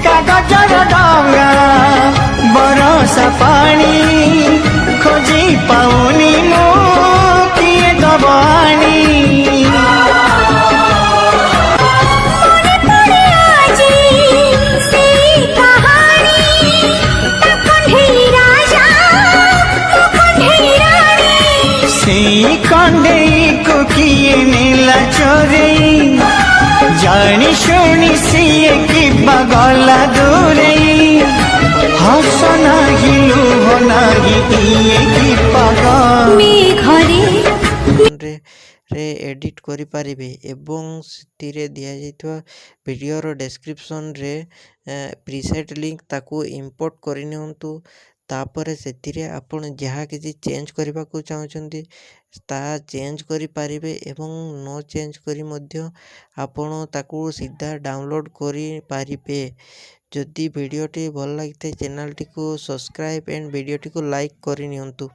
कागजर डंगा बरसा पानी खोजी पाऊनी मो किए दबानी कंढई को किए नीला चोरे जानी शुणी सीए की बगला दूरे हस नाही लुह नाही इए की पगल रे एडिट करि पारिबे एवं सिथिरे दिया जाइतवा वीडियो रो डिस्क्रिप्शन रे प्रीसेट लिंक ताकू इंपोर्ट करि नियंतु तापर सेथिरे आपण जहाँ किसी चेंज करबा को चाहउछंती ता चेंज करि पारिबे एवं नो चेंज करी मध्य आपण ताकू सीधा डाउनलोड करि पारिबे। जदि वीडियोटी भल लागिते चैनल टी को सब्सक्राइब एंड वीडियोटी को लाइक करि नियंतु।